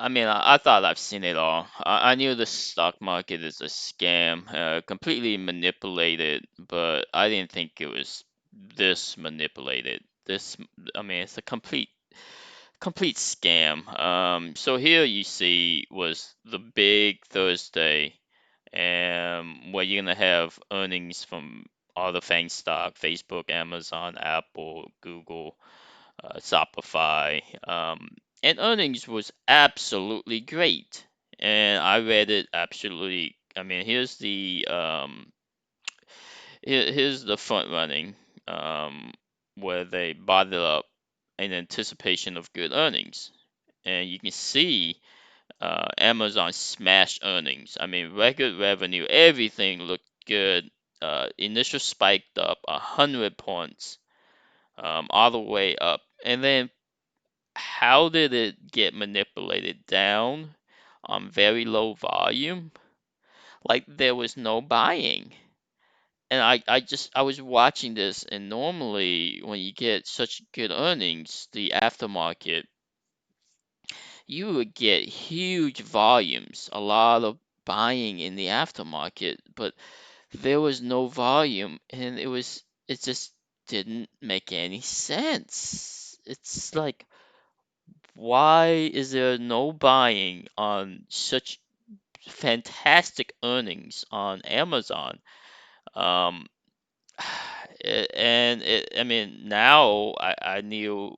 I mean, I thought I've seen it all. I knew the stock market is a scam, completely manipulated, but I didn't think it was this manipulated. I mean, it's a complete scam. So here you see was the big Thursday, where you're gonna have earnings from all the FANG stock, Facebook, Amazon, Apple, Google, Shopify, and earnings was absolutely great. And I read it absolutely. I mean, here's the front running, where they bought it up in anticipation of good earnings, and you can see Amazon smashed earnings. I mean, record revenue, everything looked good. Initial spiked up 100 points, all the way up, and then how did it get manipulated down on very low volume? Like there was no buying. And I was watching this, and normally when you get such good earnings, the aftermarket, you would get huge volumes, a lot of buying in the aftermarket, but there was no volume, and it just didn't make any sense. It's like, why is there no buying on such fantastic earnings on Amazon? Um, I mean, now I knew,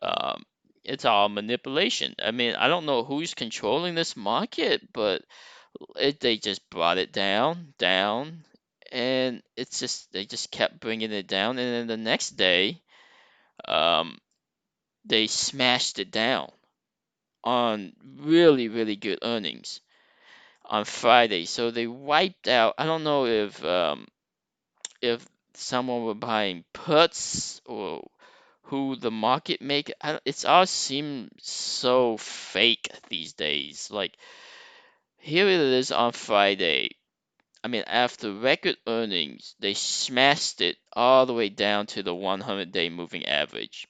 um, it's all manipulation. I mean, I don't know who's controlling this market, but they just brought it down, and they just kept bringing it down, and then the next day, um, they smashed it down on really, really good earnings on Friday. So they wiped out. I don't know if someone were buying puts or who the market maker. It's all seems so fake these days. Like here it is on Friday. I mean, after record earnings, they smashed it all the way down to the 100-day moving average.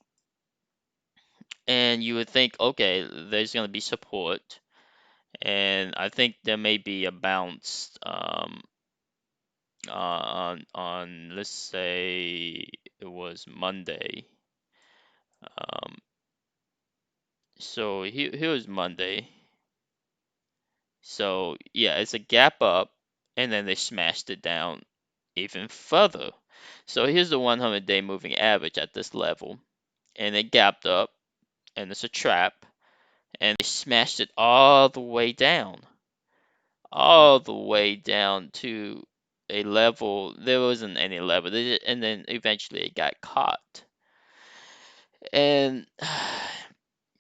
And you would think, okay, there's going to be support, and I think there may be a bounce, on, let's say it was Monday. Um, so here was Monday. So yeah, it's a gap up, and then they smashed it down even further. So here's the 100-day moving average at this level, and it gapped up, and it's a trap, and they smashed it all the way down to a level. There wasn't any level, and then eventually it got caught. And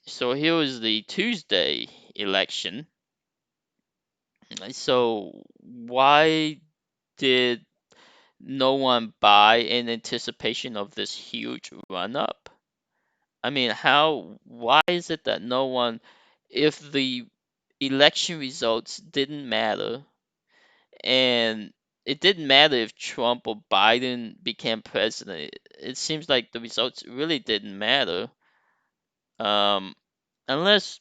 so here was the Tuesday election. So why did no one buy in anticipation of this huge run up? I mean, why is it that no one, if the election results didn't matter, and it didn't matter if Trump or Biden became president, it seems like the results really didn't matter, um, unless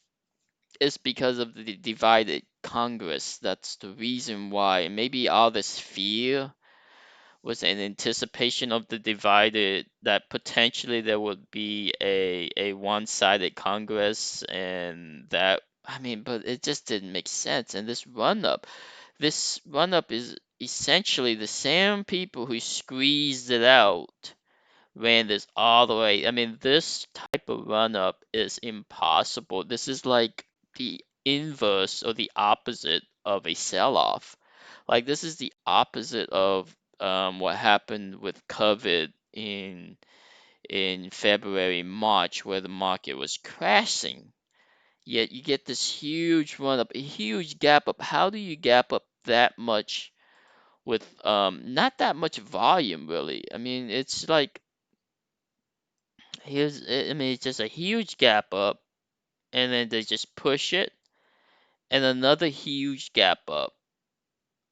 it's because of the divided Congress. That's the reason why. Maybe all this fear was in anticipation of the divided, that potentially there would be a one-sided Congress, and that, I mean, but it just didn't make sense. And this run up is essentially the same people who squeezed it out ran this all the way. I mean, this type of run up is impossible. This is like the inverse or the opposite of a sell off. Like, this is the opposite of, what happened with COVID in February, March, where the market was crashing. Yet you get this huge run up, a huge gap up. How do you gap up that much with, not that much volume really? I mean, it's like, I mean, it's just a huge gap up, and then they just push it, and another huge gap up.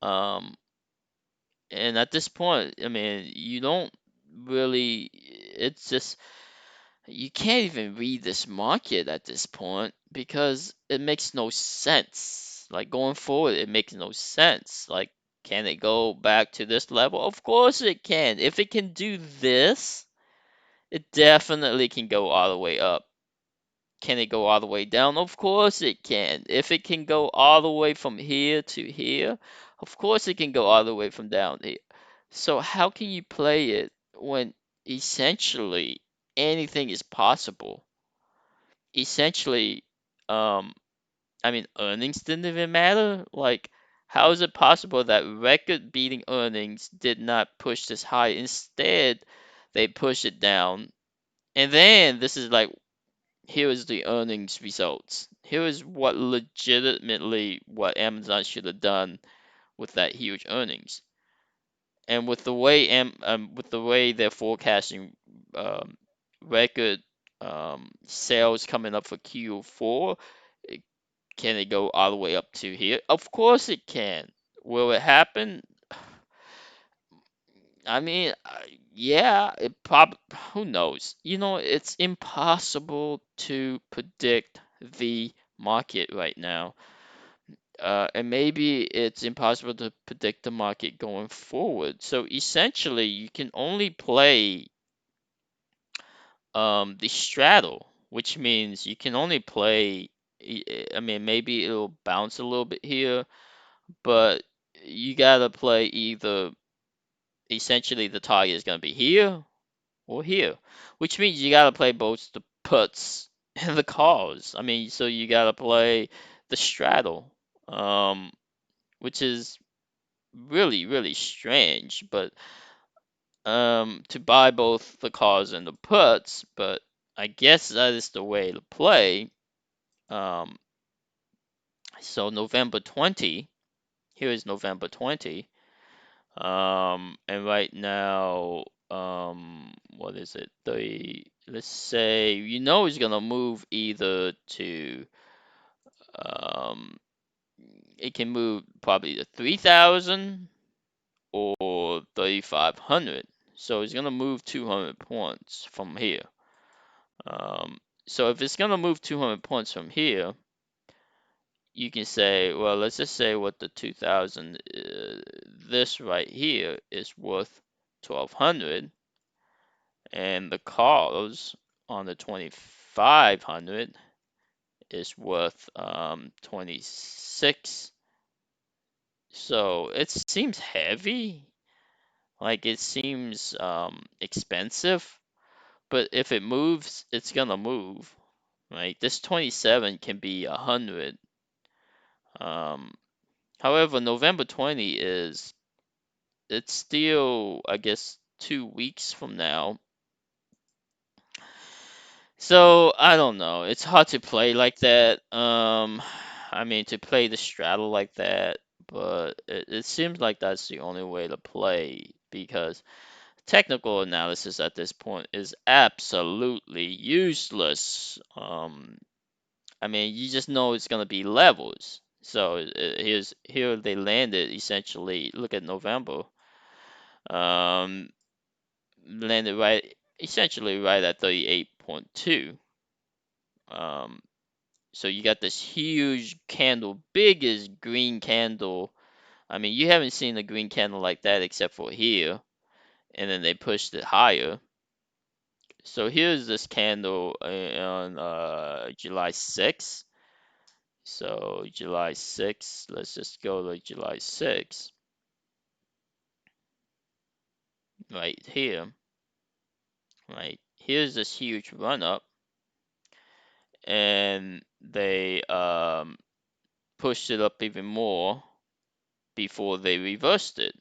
Um, and at this point, I mean, you don't really. It's just You can't even read this market at this point because it makes no sense. Like going forward, it makes no sense. Like, can it go back to this level? Of course it can. If it can do this, it definitely can go all the way up. Can it go all the way down? Of course it can. If it can go all the way from here to here, of course it can go all the way from down here. So how can you play it when essentially anything is possible? Essentially, um, I mean, earnings didn't even matter. Like, how is it possible that record-beating earnings did not push this high? Instead, they push it down. And then this is like, here is the earnings results. Here is what legitimately what Amazon should have done with that huge earnings. And with the way they're forecasting um, record sales coming up for Q4, it, can it go all the way up to here? Of course it can. Will it happen? I mean, yeah, it prob who knows? You know, it's impossible to predict the market right now. And maybe it's impossible to predict the market going forward. So essentially, you can only play the straddle, which means you can only play. I mean, maybe it'll bounce a little bit here, but you gotta play either. Essentially, the target is gonna be here or here, which means you gotta play both the puts and the calls. I mean, so you gotta play the straddle, um, which is really, really strange. But to buy both the calls and the puts, but I guess that is the way to play. Um, so November 20, here is November 20. And right now, what is it? Let's say, it's gonna move either to, um, it can move probably to 3,000 or 3,500. So it's gonna move 200 points from here. Um, so if it's gonna move 200 points from here, you can say, well, let's just say what the 2,000, this right here is worth 1,200, and the calls on the 2,500 is worth 26. So it seems heavy, like it seems expensive, but if it moves, it's gonna move, right? This 27 can be 100. Um, However, November 20 it's still, I guess, 2 weeks from now. So I don't know. It's hard to play like that. I mean, to play the straddle like that, but it seems like that's the only way to play because technical analysis at this point is absolutely useless. I mean, you just know it's gonna be levels. So here they landed essentially. Look at November. Um, Landed right essentially right at 38.2. Um, so you got this huge candle, biggest green candle. I mean, you haven't seen a green candle like that except for here, and then they pushed it higher. So here's this candle on July 6th. So July 6th, let's just go to July 6th, right here. Right, here's this huge run up, and they pushed it up even more before they reversed it.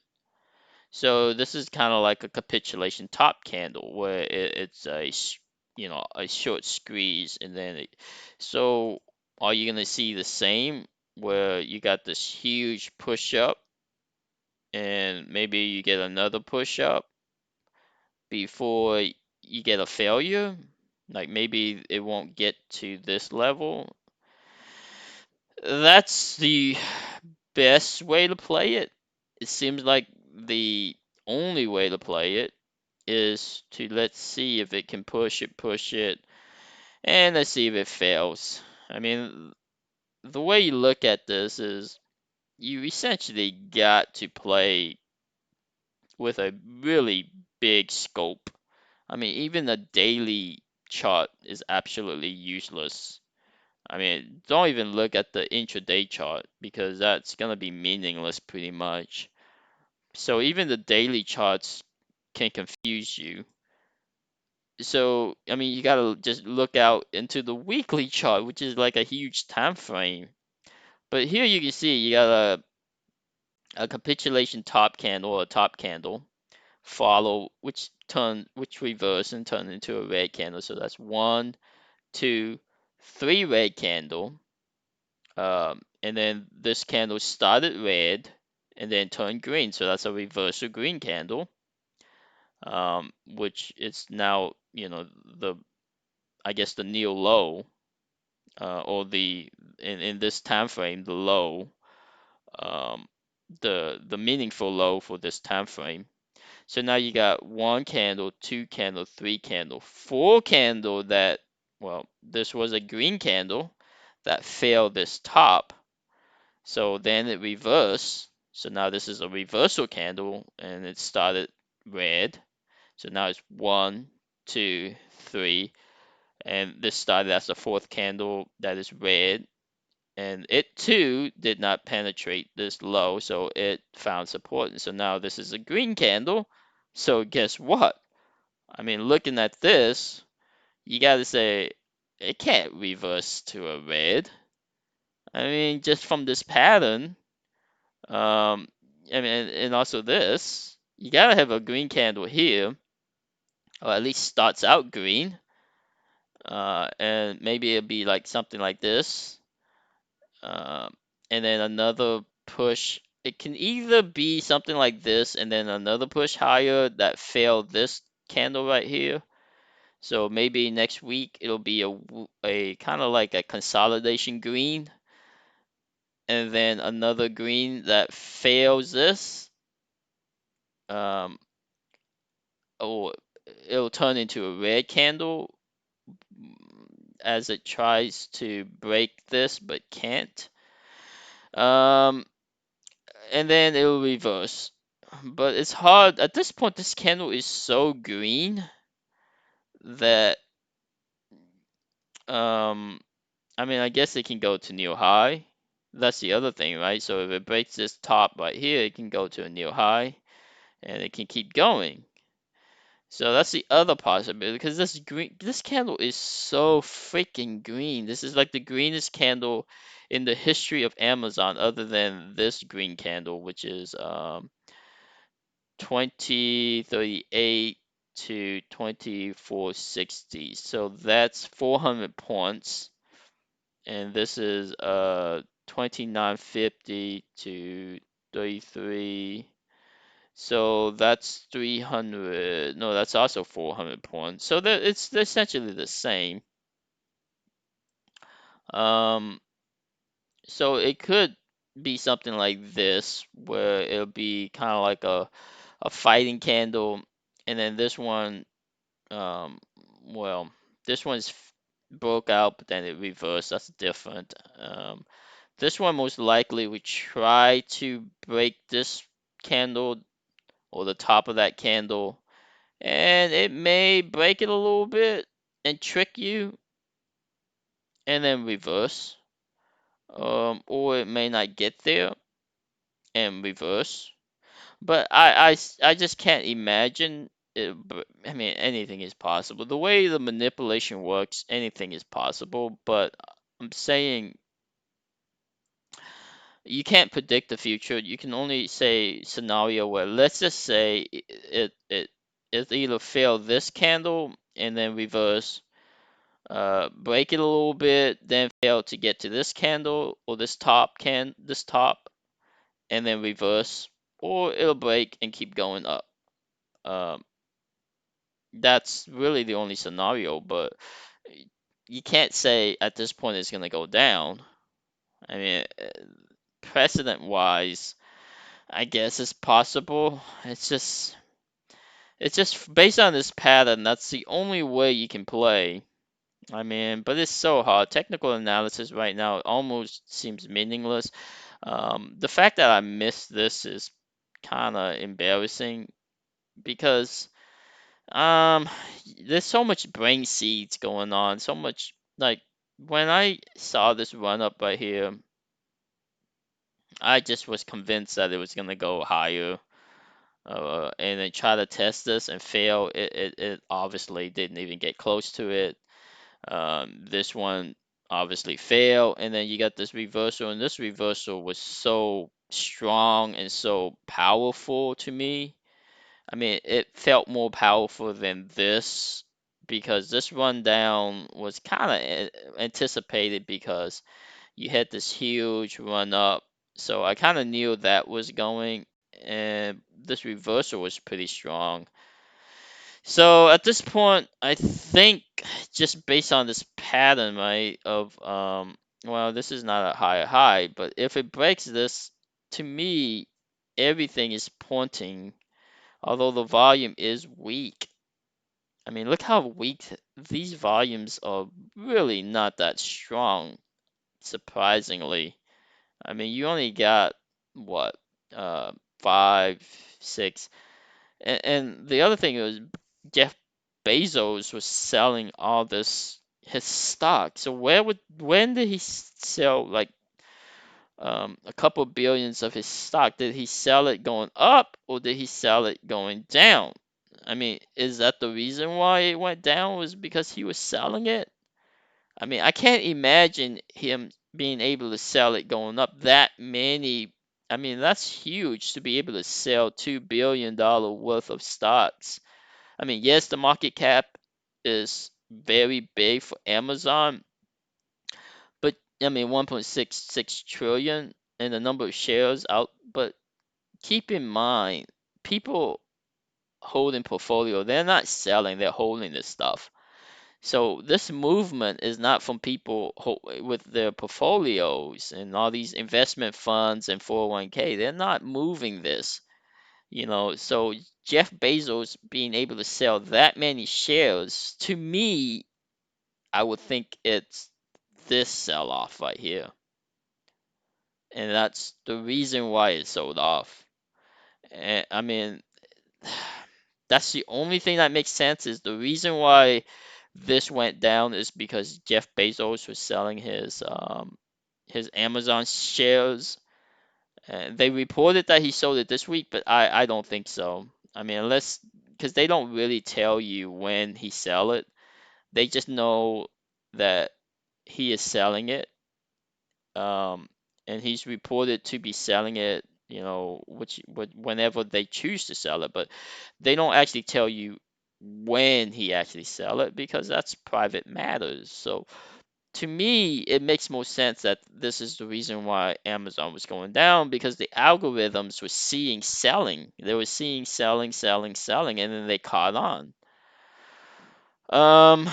So this is kind of like a capitulation top candle where it's a short squeeze and then so are you gonna see the same where you got this huge push up and maybe you get another push up before you get a failure? Like maybe it won't get to this level. That's the best way to play it. It seems like the only way to play it. is to let's see if it can push it, and let's see if it fails. I mean, the way you look at this is you essentially got to play with a really big scope. I mean, even a daily chart is absolutely useless. I mean, don't even look at the intraday chart because that's gonna be meaningless pretty much. So even the daily charts can confuse you. So, I mean, you gotta just look out into the weekly chart, which is like a huge time frame. But here you can see you got a capitulation top candle or a top candle follow, which reverse and turn into a red candle. So that's one, two, three red candle. And then this candle started red and then turned green. So that's a reversal green candle. Which is now, the I guess the new low, or in this time frame, the low, um, the meaningful low for this time frame. So now you got one candle, two candle, three candle, four candle that, well, this was a green candle that failed this top. So then it reversed. So now this is a reversal candle and it started red. So now it's one, two, three, and this started as the fourth candle that is red, and it too did not penetrate this low, so it found support. And so now this is a green candle. So guess what? I mean, looking at this, you got to say it can't reverse to a red. I mean, just from this pattern, um, I mean, and also this, you gotta have a green candle here, or at least starts out green, and maybe it'll be like something like this, um, and then another push. It can either be something like this, and then another push higher that failed this candle right here. So maybe next week it'll be a kind of like a consolidation green, and then another green that fails this. Um, or it'll turn into a red candle as it tries to break this but can't. Um, and then it'll reverse. But it's hard at this point. This candle is so green that, um, I mean, I guess it can go to new high. That's the other thing, right? So if it breaks this top right here, it can go to a new high and it can keep going. So that's the other possibility because this candle is so freaking green. This is like the greenest candle in the history of Amazon, other than this green candle, which is 2038 to 2460. So that's 400 points, and this is 2950 to 33. So that's 300. No, that's also 400 points. So that it's essentially the same. Um, so it could be something like this, where it'll be kind of like a fighting candle, and then this one, um, well, this one's broke out, but then it reversed. That's different. This one most likely we try to break this candle or the top of that candle, and it may break it a little bit and trick you and then reverse, or it may not get there and reverse. But I just can't imagine it. But I mean, anything is possible. The way the manipulation works, anything is possible. But I'm saying you can't predict the future. You can only say scenario where, let's just say it either fail this candle and then reverse, break it a little bit, then fail to get to this candle or this top, and then reverse, or it'll break and keep going up. Um, that's really the only scenario, but you can't say at this point it's gonna go down. I mean, precedent wise, I guess it's possible. It's just It's just based on this pattern, that's the only way you can play. I mean, but it's so hard. Technical analysis right now almost seems meaningless. The fact that I missed this is kind of embarrassing because um, there's so much brain seeds going on, so much like when I saw this run up right here, I just was convinced that it was gonna go higher. And then try to test this and fail. It obviously didn't even get close to it. This one obviously failed, and then you got this reversal, and this reversal was so strong and so powerful to me. I mean, it felt more powerful than this because this rundown was kind of anticipated because you had this huge run up. So I kind of knew that was going, and this reversal was pretty strong. So at this point, I think just based on this pattern, right, of well, this is not a higher high, but if it breaks this, to me, everything is pointing, although the volume is weak. I mean, look how weak these volumes are really not that strong, surprisingly. I mean, you only got what, uh, five, six, and the other thing was Jeff Bezos was selling all this his stock. So when did he sell like a couple billions of his stock? Did he sell it going up or did he sell it going down? I mean, is that the reason why it went down was because he was selling it? I mean, I can't imagine him being able to sell it going up that many. I mean, that's huge to be able to sell $2 billion worth of stocks. I mean, yes, the market cap is very big for Amazon, but I mean, 1.66 trillion and the number of shares out. But keep in mind, people holding portfolio, they're not selling, they're holding this stuff. So this movement is not from people with their portfolios and all these investment funds and 401k. They're not moving this, you know. So Jeff Bezos being able to sell that many shares, to me, I would think it's this sell-off right here. And that's the reason why it sold off. And I mean, that's the only thing that makes sense is the reason why this went down is because Jeff Bezos was selling his Amazon shares. And they reported that he sold it this week, but I don't think so. I mean, unless because they don't really tell you when he sell it. They just know that he is selling it. Um, and he's reported to be selling it, you know, whenever they choose to sell it, but they don't actually tell you when he actually sell it because that's private matters. So to me, it makes more sense that this is the reason why Amazon was going down because the algorithms were seeing selling. They were seeing selling, selling, selling, and then they caught on. Um,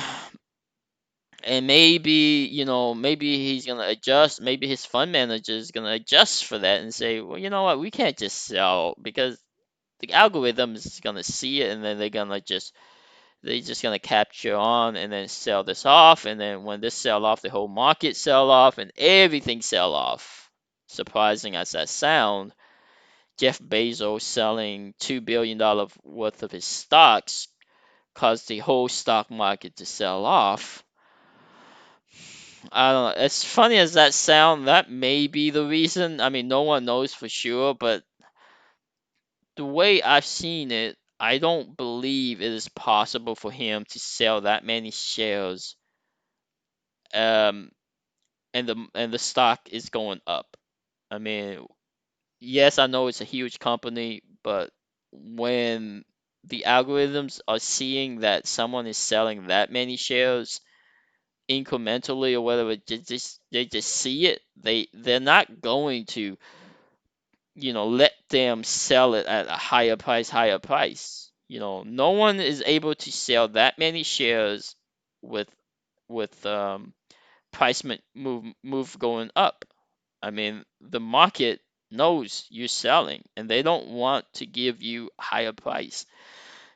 and maybe, you know, maybe he's gonna adjust, maybe his fund manager is gonna adjust for that and say, well, you know what, we can't just sell because the algorithm is gonna see it and then they're just gonna capture on and then sell this off, and then when this sell off, the whole market sell off and everything sell off. Surprising as that sound, Jeff Bezos selling $2 billion worth of his stocks caused the whole stock market to sell off. I don't know. As funny as that sound, that may be the reason. I mean, no one knows for sure, but the way I've seen it, I don't believe it is possible for him to sell that many shares. Um, and the stock is going up. I mean, yes, I know it's a huge company, but when the algorithms are seeing that someone is selling that many shares incrementally or whatever, they just see it, they're not going to, you know, let them sell it at a higher price. You know, no one is able to sell that many shares with with price move going up. I mean, the market knows you're selling and they don't want to give you higher price.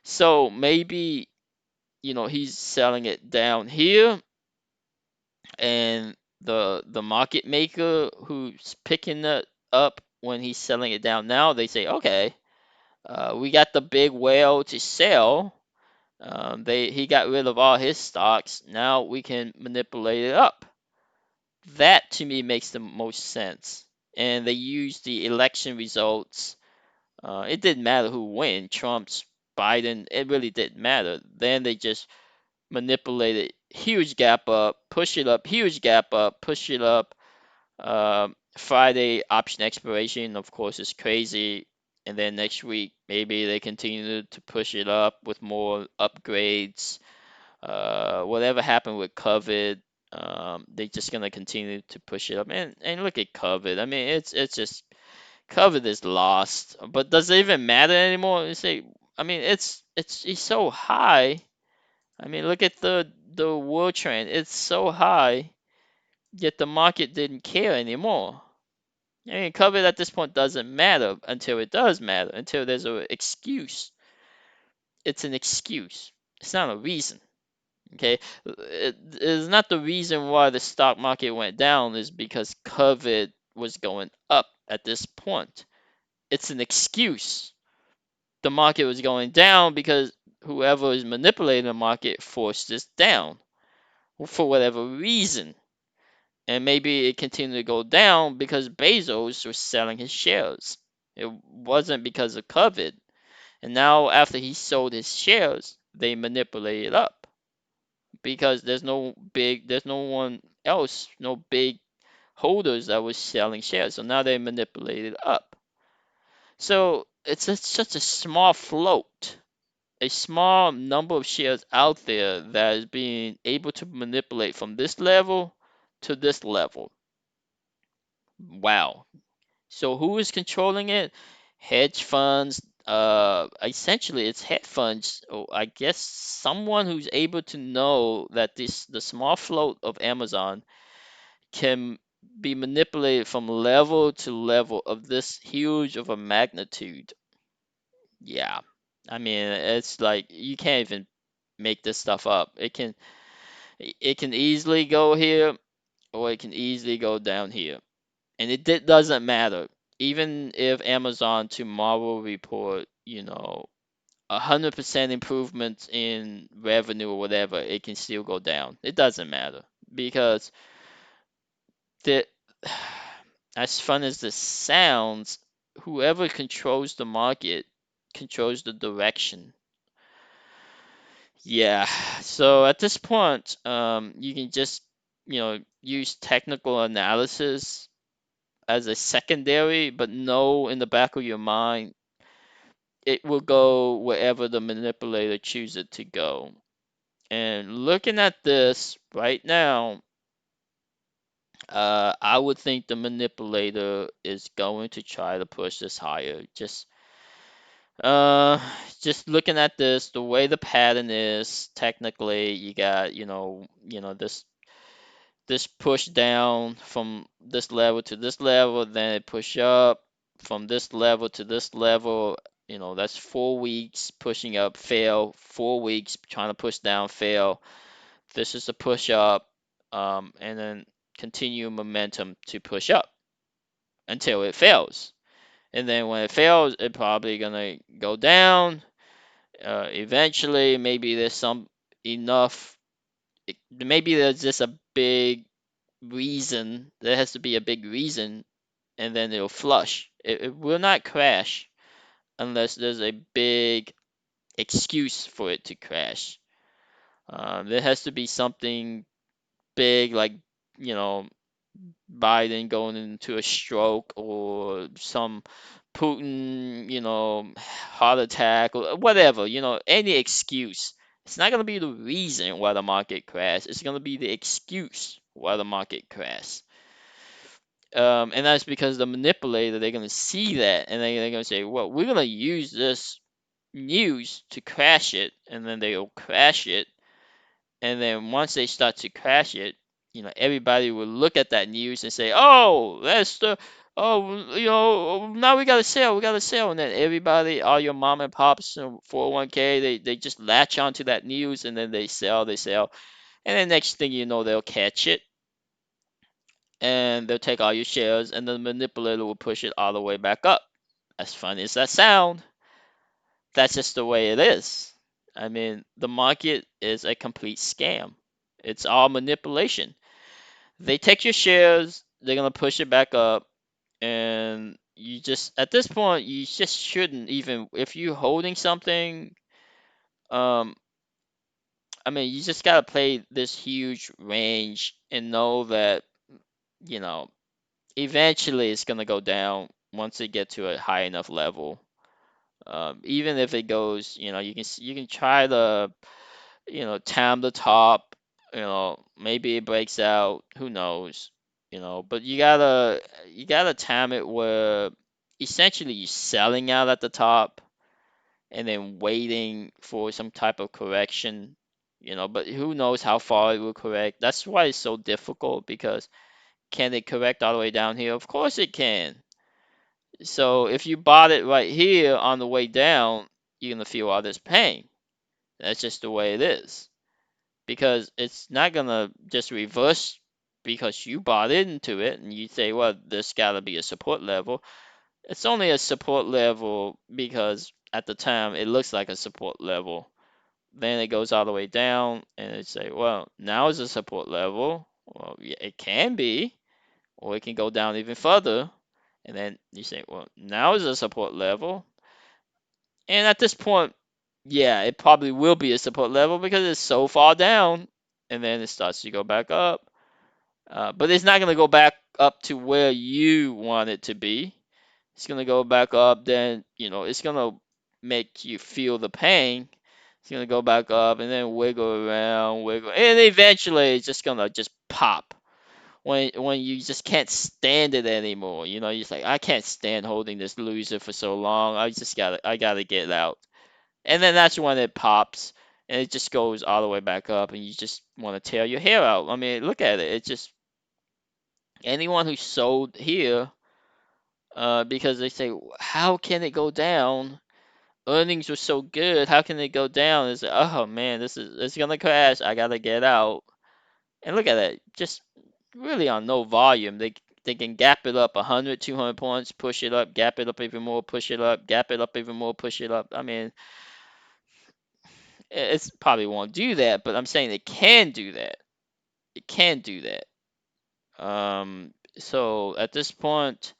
So maybe, he's selling it down here, and the market maker who's picking it up when he's selling it down now, they say, okay, we got the big whale to sell. He got rid of all his stocks. Now we can manipulate it up. That to me makes the most sense. And they use the election results. It didn't matter who won, Trump's, Biden. It really didn't matter. Then they just manipulated huge gap up, push it up, huge gap up, push it up. Friday option expiration, of course, is crazy. And then next week, maybe they continue to push it up with more upgrades. Whatever happened with COVID, they're just gonna continue to push it up. And look at COVID. I mean, it's just COVID is lost. But does it even matter anymore? You say, I mean, it's so high. I mean, look at the world trend. It's so high, yet the market didn't care anymore. I mean, COVID at this point doesn't matter until it does matter, until there's an excuse. It's an excuse. It's not a reason. Okay, it is not the reason why the stock market went down is because COVID was going up at this point. It's an excuse. The market was going down because whoever is manipulating the market forced this down for whatever reason. And maybe it continued to go down because Bezos was selling his shares. It wasn't because of COVID. And now after he sold his shares, they manipulated it up because there's no one else, no big holders that was selling shares. So now they manipulated it up. So such a small float, a small number of shares out there that is being able to manipulate from this level to this level. Wow. So who is controlling it? Hedge funds. Essentially, it's hedge funds. Or I guess someone who's able to know that the small float of Amazon can be manipulated from level to level of this huge of a magnitude. Yeah, I mean, it's like you can't even make this stuff up. It can easily go here, or it can easily go down here. And doesn't matter. Even if Amazon tomorrow report, 100% improvement in revenue or whatever, it can still go down. It doesn't matter because the as fun as this sounds, whoever controls the market controls the direction. Yeah. So at this point, you can just, use technical analysis as a secondary, but know in the back of your mind it will go wherever the manipulator chooses it to go. And looking at this right now, I would think the manipulator is going to try to push this higher. Uh, just looking at this, the way the pattern is, technically, you got, this push down from this level to this level, then it push up from this level to this level. That's 4 weeks pushing up, fail. 4 weeks trying to push down, fail. This is a push up, and then continue momentum to push up until it fails. And then when it fails, it probably gonna go down. Eventually, maybe there's some enough. Maybe there's just a big reason. There has to be a big reason, and then it'll flush. It will not crash unless there's a big excuse for it to crash. There has to be something big, like, you know, Biden going into a stroke, or some Putin, heart attack, or whatever, any excuse. It's not going to be the reason why the market crashed. It's going to be the excuse why the market crashed. And that's because the manipulator, they're going to see that, and they're going to say, well, we're going to use this news to crash it, and then they'll crash it. And then once they start to crash it, everybody will look at that news and say, "Oh, that's the oh, now we got to sell," and then everybody, all your mom and pops, 401k, they just latch onto that news and then they sell, and then next thing you know, they'll catch it and they'll take all your shares, and the manipulator will push it all the way back up. As funny as that sound, that's just the way it is. I mean, the market is a complete scam. It's all manipulation. They take your shares, they're gonna push it back up, and you just at this point you just shouldn't even if you're holding something. Um, I mean, you just gotta play this huge range and know that you know eventually it's gonna go down once it get to a high enough level. Even if it goes, you can try to time the top. Maybe it breaks out. Who knows? But you gotta time it where essentially you're selling out at the top and then waiting for some type of correction. But who knows how far it will correct? That's why it's so difficult because can it correct all the way down here? Of course it can. So if you bought it right here on the way down, you're gonna feel all this pain. That's just the way it is. Because it's not gonna just reverse because you bought into it and you say, well, this gotta be a support level. It's only a support level because at the time it looks like a support level. Then it goes all the way down and it say, well, now is a support level. Well, yeah, it can be, or it can go down even further. And then you say, well, now is a support level. And at this point, yeah, it probably will be a support level because it's so far down. And then it starts to go back up. But it's not going to go back up to where you want it to be. It's going to go back up, then, it's going to make you feel the pain. It's going to go back up and then wiggle around, wiggle. And eventually it's just going to just pop. When you just can't stand it anymore, you're just like, I can't stand holding this loser for so long. I gotta get out. And then that's when it pops and it just goes all the way back up and you just want to tear your hair out. I mean, look at it. It's just anyone who sold here, because they say, how can it go down? Earnings were so good. How can it go down? It's like, oh man, it's gonna crash. I gotta get out. And look at that, just really on no volume. They can gap it up 100, 200 points, push it up, gap it up even more, push it up, gap it up even more, push it up. I mean, it's probably won't do that, but I'm saying it can do that. It can do that. So at this point,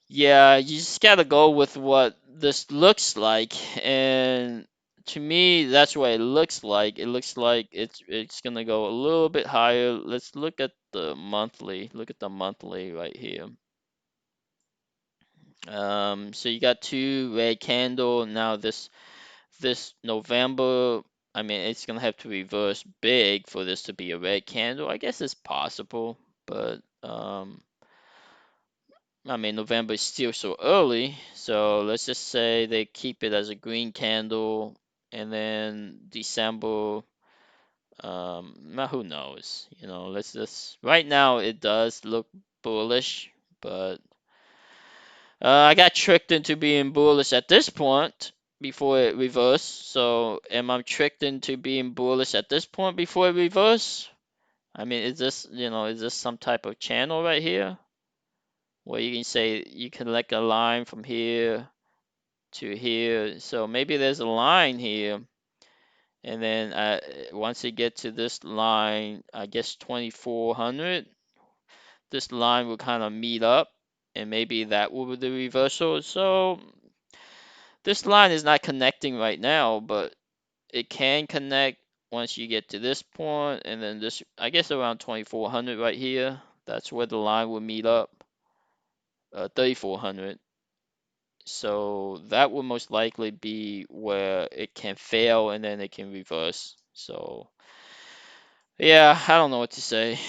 yeah, you just gotta go with what this looks like, and to me, that's what it looks like. It looks like it's gonna go a little bit higher. Let's look at the monthly. Look at the monthly right here. So you got two red candle. Now this November, I mean, it's gonna have to reverse big for this to be a red candle. I guess it's possible, but I mean, November is still so early, so let's just say they keep it as a green candle, and then December, now who knows? Let's just right now it does look bullish, but I got tricked into being bullish at this point before it reversed. So am I tricked into being bullish at this point before it reverse? I mean, is this some type of channel right here where you can say you can like a line from here to here? So maybe there's a line here, and then once you get to this line, I guess 2400, this line will kind of meet up, and maybe that will be the reversal. So this line is not connecting right now, but it can connect once you get to this point, and then this, I guess around 2400 right here. That's where the line will meet up, 3400. So that will most likely be where it can fail and then it can reverse. So yeah, I don't know what to say.